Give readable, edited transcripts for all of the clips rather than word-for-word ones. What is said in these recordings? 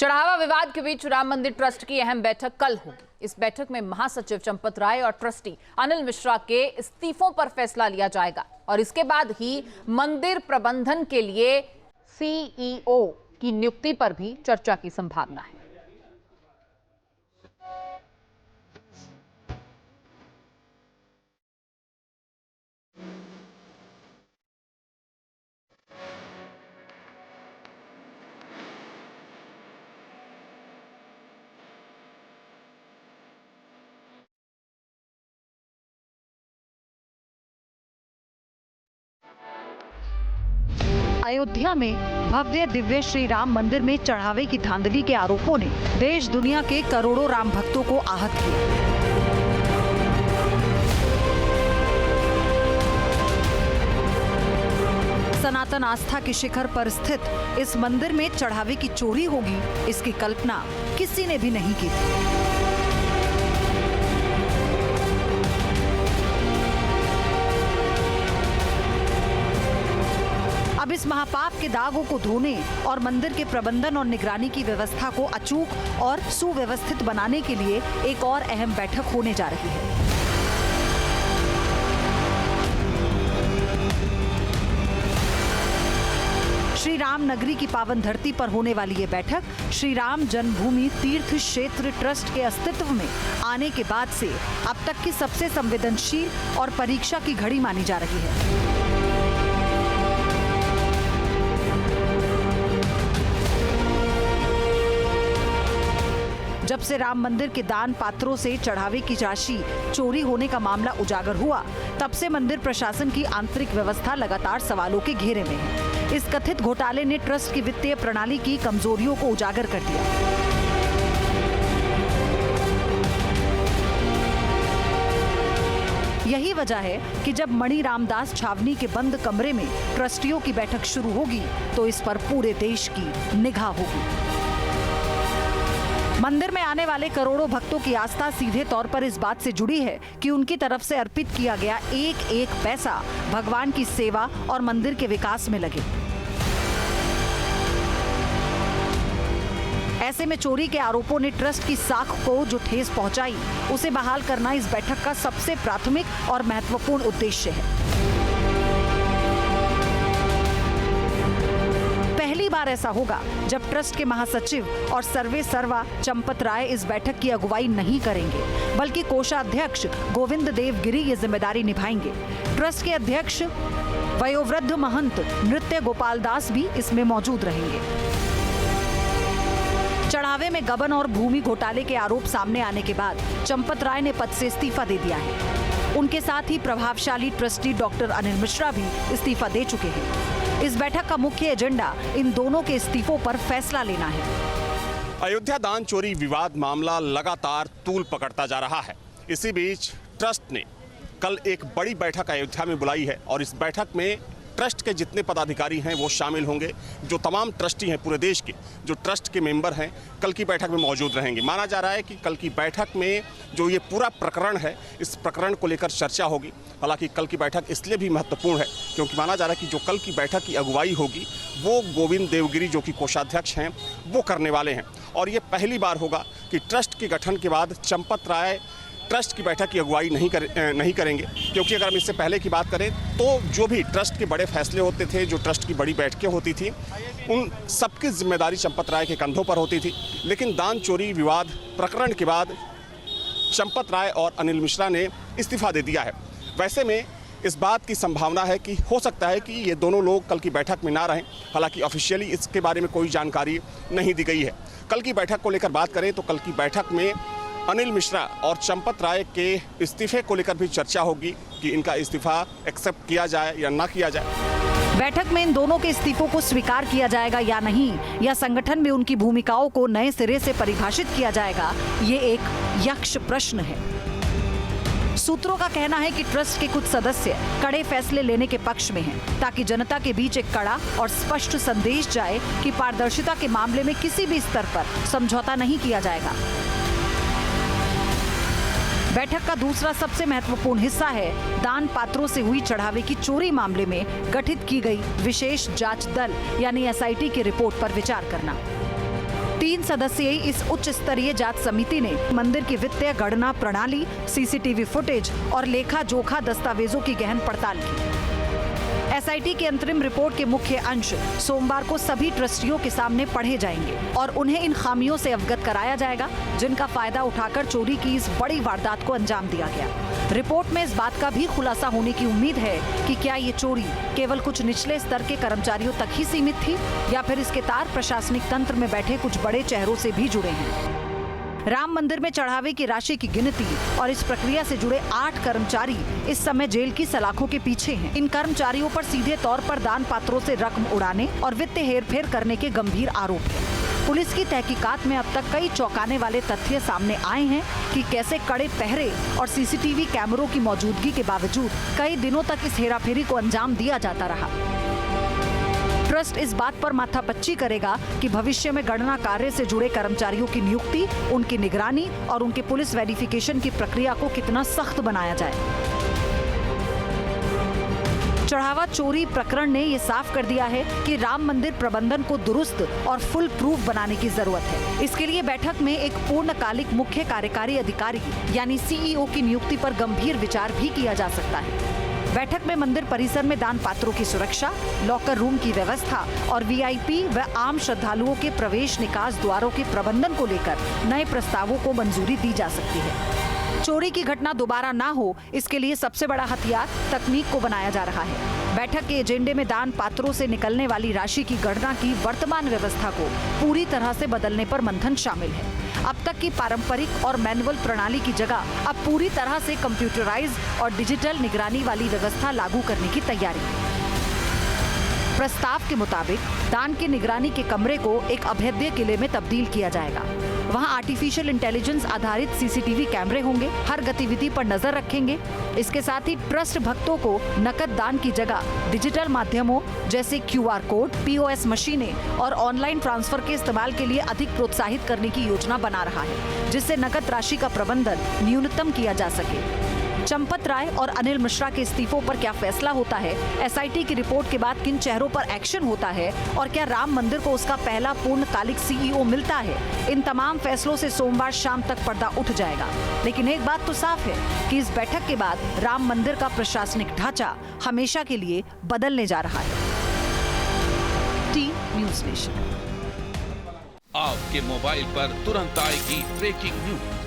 चढ़ावा विवाद के बीच राम मंदिर ट्रस्ट की अहम बैठक कल होगी। इस बैठक में महासचिव चंपत राय और ट्रस्टी अनिल मिश्रा के इस्तीफों पर फैसला लिया जाएगा और इसके बाद ही मंदिर प्रबंधन के लिए सीईओ की नियुक्ति पर भी चर्चा की संभावना है। अयोध्या में भव्य दिव्य श्री राम मंदिर में चढ़ावे की धांधली के आरोपों ने देश दुनिया के करोड़ों राम भक्तों को आहत किया। सनातन आस्था के शिखर पर स्थित इस मंदिर में चढ़ावे की चोरी होगी, इसकी कल्पना किसी ने भी नहीं की थी। अब इस महापाप के दागों को धोने और मंदिर के प्रबंधन और निगरानी की व्यवस्था को अचूक और सुव्यवस्थित बनाने के लिए एक और अहम बैठक होने जा रही है। श्री राम नगरी की पावन धरती पर होने वाली ये बैठक श्री राम जन्मभूमि तीर्थ क्षेत्र ट्रस्ट के अस्तित्व में आने के बाद से अब तक की सबसे संवेदनशील और परीक्षा की घड़ी मानी जा रही है। जब से राम मंदिर के दान पात्रों से चढ़ावे की राशि चोरी होने का मामला उजागर हुआ, तब से मंदिर प्रशासन की आंतरिक व्यवस्था लगातार सवालों के घेरे में है। इस कथित घोटाले ने ट्रस्ट की वित्तीय प्रणाली की कमजोरियों को उजागर कर दिया। यही वजह है कि जब मणि रामदास छावनी के बंद कमरे में ट्रस्टियों की बैठक शुरू होगी तो इस पर पूरे देश की निगाह होगी। मंदिर में आने वाले करोड़ों भक्तों की आस्था सीधे तौर पर इस बात से जुड़ी है कि उनकी तरफ से अर्पित किया गया एक एक पैसा भगवान की सेवा और मंदिर के विकास में लगे। ऐसे में चोरी के आरोपों ने ट्रस्ट की साख को जो ठेस पहुंचाई, उसे बहाल करना इस बैठक का सबसे प्राथमिक और महत्वपूर्ण उद्देश्य है। पहली बार ऐसा होगा जब ट्रस्ट के महासचिव और सर्वे सर्वा चंपत राय इस बैठक की अगुवाई नहीं करेंगे, बल्कि कोषाध्यक्ष गोविंद देव गिरी ये जिम्मेदारी निभाएंगे। ट्रस्ट के अध्यक्ष वयोवृद्ध महंत नृत्य गोपाल दास भी इसमें मौजूद रहेंगे। चढ़ावे में गबन और भूमि घोटाले के आरोप सामने आने के बाद चंपत राय ने पद से इस्तीफा दे दिया है। उनके साथ ही प्रभावशाली ट्रस्टी डॉक्टर अनिल मिश्रा भी इस्तीफा दे चुके हैं। इस बैठक का मुख्य एजेंडा इन दोनों के इस्तीफों पर फैसला लेना है। अयोध्या दान चोरी विवाद मामला लगातार तूल पकड़ता जा रहा है। इसी बीच ट्रस्ट ने कल एक बड़ी बैठक अयोध्या में बुलाई है और इस बैठक में ट्रस्ट के जितने पदाधिकारी हैं वो शामिल होंगे। जो तमाम ट्रस्टी हैं पूरे देश के, जो ट्रस्ट के मेंबर हैं, कल की बैठक में मौजूद रहेंगे। माना जा रहा है कि कल की बैठक में जो ये पूरा प्रकरण है, इस प्रकरण को लेकर चर्चा होगी। हालांकि कल की बैठक इसलिए भी महत्वपूर्ण है क्योंकि माना जा रहा है कि जो कल की बैठक की अगुवाई होगी वो गोविंद देवगिरी जो कि कोषाध्यक्ष हैं वो करने वाले हैं। और ये पहली बार होगा कि ट्रस्ट के गठन के बाद चंपत राय ट्रस्ट की बैठक की अगुवाई नहीं करेंगे, क्योंकि अगर हम इससे पहले की बात करें तो जो भी ट्रस्ट के बड़े फैसले होते थे, जो ट्रस्ट की बड़ी बैठकें होती थी, उन सबकी जिम्मेदारी चंपत राय के कंधों पर होती थी। लेकिन दान चोरी विवाद प्रकरण के बाद चंपत राय और अनिल मिश्रा ने इस्तीफा दे दिया है। वैसे में इस बात की संभावना है कि हो सकता है कि ये दोनों लोग कल की बैठक में ना रहें। हालांकि ऑफिशियली इसके बारे में कोई जानकारी नहीं दी गई है। कल की बैठक को लेकर बात करें तो कल की बैठक में अनिल मिश्रा और चंपत राय के इस्तीफे को लेकर भी चर्चा होगी कि इनका इस्तीफा एक्सेप्ट किया जाए या ना किया जाए। बैठक में इन दोनों के इस्तीफों को स्वीकार किया जाएगा या नहीं, या संगठन में उनकी भूमिकाओं को नए सिरे से परिभाषित किया जाएगा, ये एक यक्ष प्रश्न है। सूत्रों का कहना है कि ट्रस्ट के कुछ सदस्य कड़े फैसले लेने के पक्ष में हैं, ताकि जनता के बीच एक कड़ा और स्पष्ट संदेश जाए कि पारदर्शिता के मामले में किसी भी स्तर पर समझौता नहीं किया जाएगा। बैठक का दूसरा सबसे महत्वपूर्ण हिस्सा है दान पात्रों से हुई चढ़ावे की चोरी मामले में गठित की गई विशेष जांच दल यानी एसआईटी की रिपोर्ट पर विचार करना। 3 सदस्यीय इस उच्च स्तरीय जांच समिति ने मंदिर की वित्तीय गणना प्रणाली, सीसीटीवी फुटेज और लेखा जोखा दस्तावेजों की गहन पड़ताल की। एसआईटी की अंतरिम रिपोर्ट के मुख्य अंश सोमवार को सभी ट्रस्टियों के सामने पढ़े जाएंगे और उन्हें इन खामियों से अवगत कराया जाएगा जिनका फायदा उठाकर चोरी की इस बड़ी वारदात को अंजाम दिया गया। रिपोर्ट में इस बात का भी खुलासा होने की उम्मीद है कि क्या ये चोरी केवल कुछ निचले स्तर के कर्मचारियों तक ही सीमित थी या फिर इसके तार प्रशासनिक तंत्र में बैठे कुछ बड़े चेहरों से भी जुड़े हैं। राम मंदिर में चढ़ावे की राशि की गिनती और इस प्रक्रिया से जुड़े 8 कर्मचारी इस समय जेल की सलाखों के पीछे हैं। इन कर्मचारियों पर सीधे तौर पर दान पात्रों से रकम उड़ाने और वित्तीय हेरफेर करने के गंभीर आरोप हैं। पुलिस की तहकीकात में अब तक कई चौंकाने वाले तथ्य सामने आए हैं कि कैसे कड़े पहरे और सीसीटीवी कैमरों की मौजूदगी के बावजूद कई दिनों तक इस हेराफेरी को अंजाम दिया जाता रहा। ट्रस्ट इस बात पर माथापच्ची करेगा कि भविष्य में गणना कार्य से जुड़े कर्मचारियों की नियुक्ति, उनकी निगरानी और उनके पुलिस वेरिफिकेशन की प्रक्रिया को कितना सख्त बनाया जाए। चढ़ावा चोरी प्रकरण ने ये साफ कर दिया है कि राम मंदिर प्रबंधन को दुरुस्त और फुल प्रूफ बनाने की जरूरत है। इसके लिए बैठक में एक पूर्णकालिक मुख्य कार्यकारी अधिकारी यानी सीईओ की नियुक्ति पर गंभीर विचार भी किया जा सकता है। बैठक में मंदिर परिसर में दान पात्रों की सुरक्षा, लॉकर रूम की व्यवस्था और वीआईपी व आम श्रद्धालुओं के प्रवेश निकास द्वारों के प्रबंधन को लेकर नए प्रस्तावों को मंजूरी दी जा सकती है। चोरी की घटना दोबारा ना हो, इसके लिए सबसे बड़ा हथियार तकनीक को बनाया जा रहा है। बैठक के एजेंडे में दान पात्रों से निकलने वाली राशि की गणना की वर्तमान व्यवस्था को पूरी तरह से बदलने पर मंथन शामिल है। अब तक की पारंपरिक और मैनुअल प्रणाली की जगह अब पूरी तरह से कंप्यूटराइज और डिजिटल निगरानी वाली व्यवस्था लागू करने की तैयारी है। प्रस्ताव के मुताबिक दान की निगरानी के कमरे को एक अभेद्य किले में तब्दील किया जाएगा। वहां आर्टिफिशियल इंटेलिजेंस आधारित सीसीटीवी कैमरे होंगे, हर गतिविधि पर नजर रखेंगे। इसके साथ ही ट्रस्ट भक्तों को नकद दान की जगह डिजिटल माध्यमों जैसे क्यूआर कोड, पीओएस मशीनें और ऑनलाइन ट्रांसफर के इस्तेमाल के लिए अधिक प्रोत्साहित करने की योजना बना रहा है, जिससे नकद राशि का प्रबंधन न्यूनतम किया जा सके। चंपत राय और अनिल मिश्रा के इस्तीफों पर क्या फैसला होता है, एसआईटी की रिपोर्ट के बाद किन चेहरों पर एक्शन होता है और क्या राम मंदिर को उसका पहला पूर्णकालिक सीईओ मिलता है, इन तमाम फैसलों से सोमवार शाम तक पर्दा उठ जाएगा। लेकिन एक बात तो साफ है कि इस बैठक के बाद राम मंदिर का प्रशासनिक ढांचा हमेशा के लिए बदलने जा रहा है। T news nation. आपके मोबाइल पर तुरंत आएगी ब्रेकिंग न्यूज।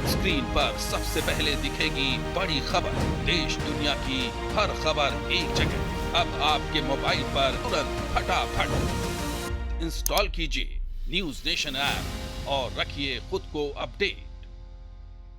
स्क्रीन पर सबसे पहले दिखेगी बड़ी खबर, देश दुनिया की हर खबर एक जगह। अब आपके मोबाइल पर तुरंत फटाफट इंस्टॉल कीजिए न्यूज़ नेशन ऐप और रखिए खुद को अपडेट।